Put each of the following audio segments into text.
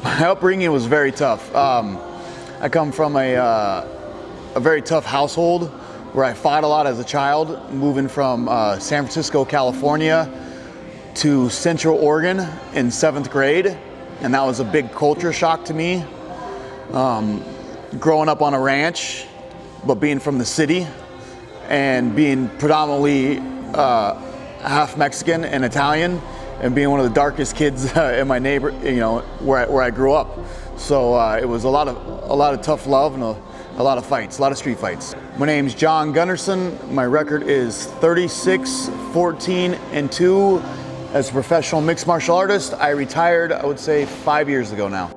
My upbringing was very tough. I come from a very tough household where I fought a lot as a child, moving from San Francisco, California to Central Oregon in 7th grade, and that was a big culture shock to me. Growing up on a ranch, but being from the city and being predominantly half Mexican and Italian, and being one of the darkest kids in my where I grew up. So it was a lot of tough love and a lot of fights, a lot of street fights. My name's John Gunnarsson. My record is 36-14-2 as a professional mixed martial artist. I retired, I would say, 5 years ago now.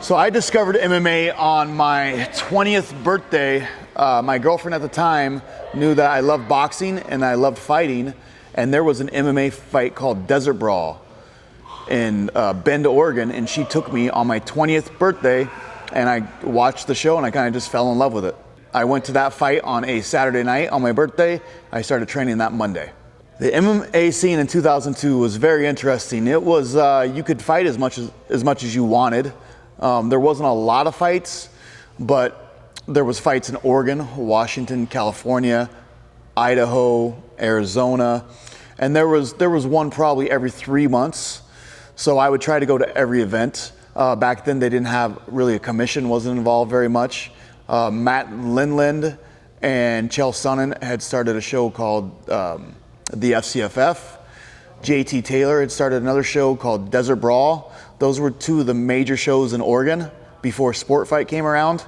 So I discovered MMA on my 20th birthday. My girlfriend at the time knew that I loved boxing and I loved fighting, and there was an MMA fight called Desert Brawl in Bend, Oregon, and she took me on my 20th birthday, and I watched the show and I kind of just fell in love with it. I went to that fight on a Saturday night on my birthday. I started training that Monday. The MMA scene in 2002 was very interesting. It was, you could fight as much as you wanted. There wasn't a lot of fights, but there was fights in Oregon, Washington, California, Idaho, Arizona, and there was one probably every 3 months. So I would try to go to every event. Back then they didn't have really a commission, wasn't involved very much. Matt Lindland and Chael Sonnen had started a show called the FCFF. JT Taylor had started another show called Desert Brawl. Those were two of the major shows in Oregon before Sport Fight came around.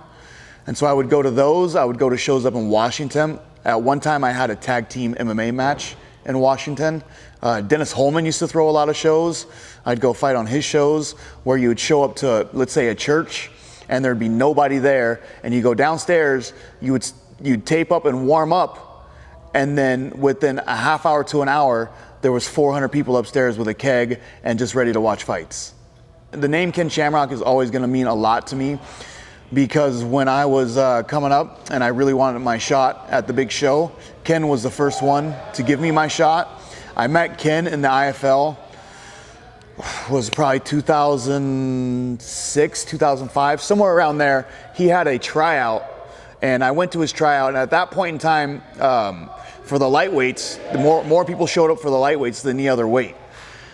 And so I would go to those. I would go to shows up in Washington. At one time I had a tag team MMA match in Washington. Dennis Holman used to throw a lot of shows. I'd go fight on his shows where you would show up to, let's say, a church and there'd be nobody there, and you go downstairs, you'd tape up and warm up, and then within a half hour to an hour, there was 400 people upstairs with a keg and just ready to watch fights. The name Ken Shamrock is always gonna mean a lot to me, because when I was coming up and I really wanted my shot at the big show, Ken was the first one to give me my shot. I met Ken in the IFL, was probably 2006, 2005, somewhere around there. He had a tryout, and I went to his tryout, and at that point in time, for the lightweights, more people showed up for the lightweights than the other weight.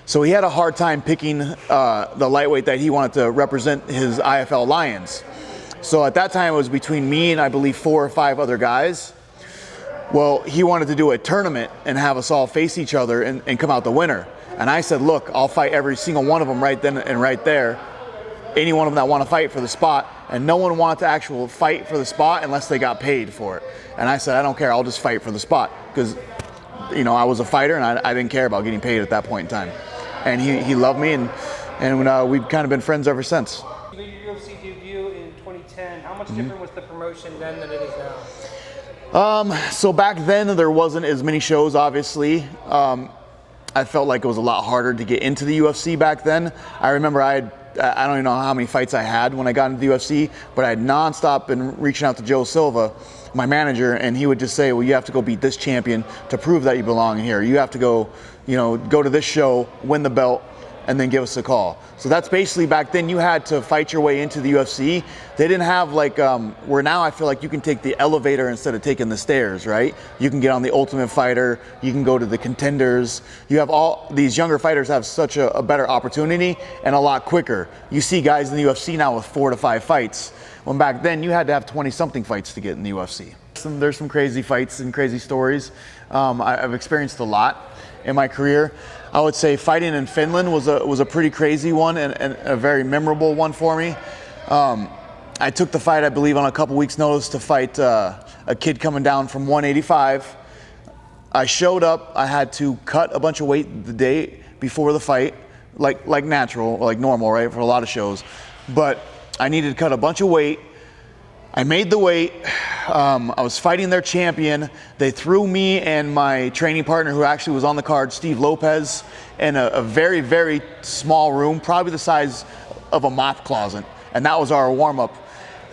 So he had a hard time picking the lightweight that he wanted to represent his IFL Lions. So at that time, it was between me and I believe 4 or 5 other guys. Well, he wanted to do a tournament and have us all face each other and come out the winner. And I said, look, I'll fight every single one of them right then and right there. Any one of them that want to fight for the spot. And no one wanted to actually fight for the spot unless they got paid for it. And I said, I don't care, I'll just fight for the spot. Because, you know, I was a fighter and I didn't care about getting paid at that point in time. And he loved me, and we've kind of been friends ever since. You made your UFC debut in 2010. How much different was the promotion then than it is now? So back then there wasn't as many shows, obviously. I felt like it was a lot harder to get into the UFC back then. I remember I don't even know how many fights I had when I got into the UFC, but I had nonstop been reaching out to Joe Silva, my manager, and he would just say, well, you have to go beat this champion to prove that you belong here. You have to go, go to this show, win the belt, and then give us a call. So that's basically, back then you had to fight your way into the UFC. They didn't have like, where now I feel like you can take the elevator instead of taking the stairs, right? You can get on the Ultimate Fighter, you can go to the Contenders. You have all these younger fighters have such a better opportunity and a lot quicker. You see guys in the UFC now with 4 to 5 fights, when back then you had to have 20-something fights to get in the UFC. There's some crazy fights and crazy stories. I've experienced a lot in my career. I would say fighting in Finland was a pretty crazy one and a very memorable one for me. I took the fight, I believe, on a couple weeks' notice to fight a kid coming down from 185. I showed up, I had to cut a bunch of weight the day before the fight, like natural, like normal, right, for a lot of shows. But I needed to cut a bunch of weight. I made the weight. I was fighting their champion. They threw me and my training partner, who actually was on the card, Steve Lopez, in a very, very small room, probably the size of a mop closet. And that was our warm-up.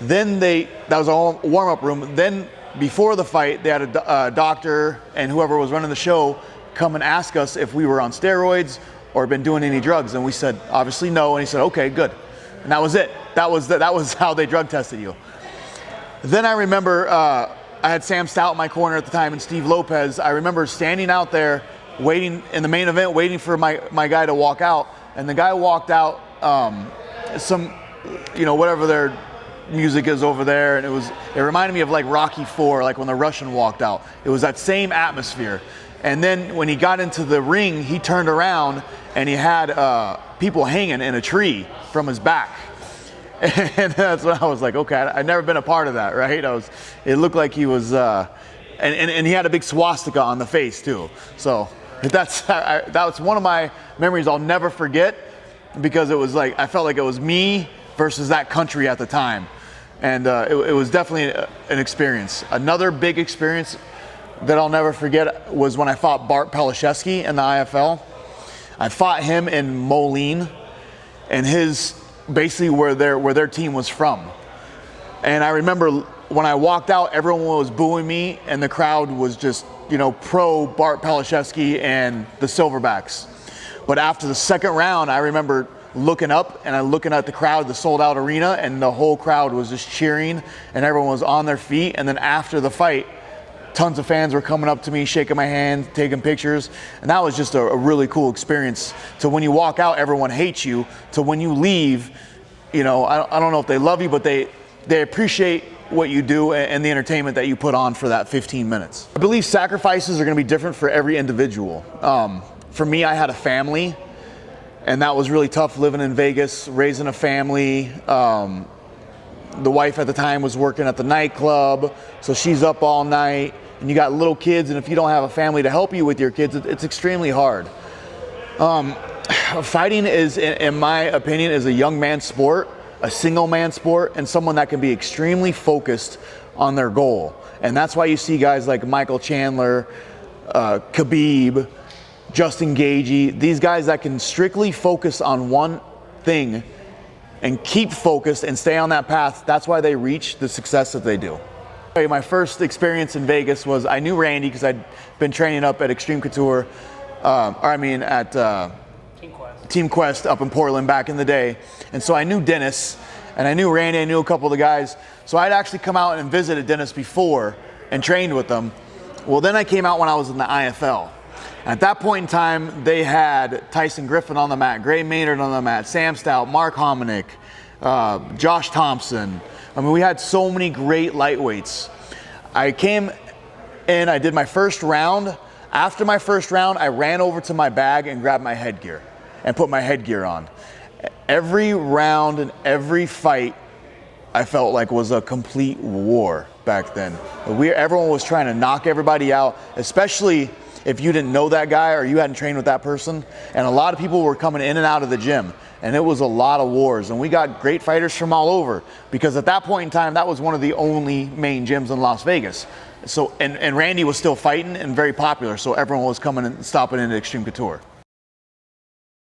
Then that was our warm-up room. Then before the fight, they had a doctor and whoever was running the show come and ask us if we were on steroids or been doing any drugs. And we said, obviously no. And he said, okay, good. And that was it. That was how they drug tested you. Then I remember I had Sam Stout in my corner at the time and Steve Lopez. I remember standing out there waiting in the main event, waiting for my guy to walk out. And the guy walked out, whatever their music is over there. And it reminded me of like Rocky IV, like when the Russian walked out. It was that same atmosphere. And then when he got into the ring, he turned around and he had people hanging in a tree from his back. And that's when I was like, okay, I'd never been a part of that, right? It looked like he was, and he had a big swastika on the face too. So that's one of my memories I'll never forget, because it was like, I felt like it was me versus that country at the time. And it was definitely an experience. Another big experience that I'll never forget was when I fought Bart Pelashevsky in the IFL. I fought him in Moline, and basically where their team was from. And I remember when I walked out, everyone was booing me, and the crowd was just, pro Bart Pelashevsky and the Silverbacks. But after the second round, I remember looking up and looking at the crowd, the sold out arena, and the whole crowd was just cheering and everyone was on their feet. And then after the fight, tons of fans were coming up to me, shaking my hand, taking pictures. And that was just a really cool experience. So when you walk out, everyone hates you. So when you leave, I don't know if they love you, but they appreciate what you do and the entertainment that you put on for that 15 minutes. I believe sacrifices are going to be different for every individual. For me, I had a family, and that was really tough living in Vegas, raising a family. The wife at the time was working at the nightclub, so she's up all night, and you got little kids, and if you don't have a family to help you with your kids, it's extremely hard. Fighting is, in my opinion, is a young man's sport, a single man sport, and someone that can be extremely focused on their goal. And that's why you see guys like Michael Chandler, Khabib, Justin Gaethje, these guys that can strictly focus on one thing and keep focused and stay on that path. That's why they reach the success that they do. My first experience in Vegas was, I knew Randy because I'd been training up at Extreme Couture, at Team Quest up in Portland back in the day. And so I knew Dennis, and I knew Randy, I knew a couple of the guys. So I'd actually come out and visited Dennis before and trained with them. Well, then I came out when I was in the IFL. At that point in time, they had Tyson Griffin on the mat, Gray Maynard on the mat, Sam Stout, Mark Hominick, Josh Thompson. I mean, we had so many great lightweights. I came in, I did my first round. After my first round, I ran over to my bag and grabbed my headgear and put my headgear on. Every round and every fight, I felt like was a complete war back then. Everyone was trying to knock everybody out, especially if you didn't know that guy or you hadn't trained with that person. And a lot of people were coming in and out of the gym, and it was a lot of wars. And we got great fighters from all over, because at that point in time, that was one of the only main gyms in Las Vegas. So, and Randy was still fighting and very popular, so everyone was coming and stopping into Extreme Couture.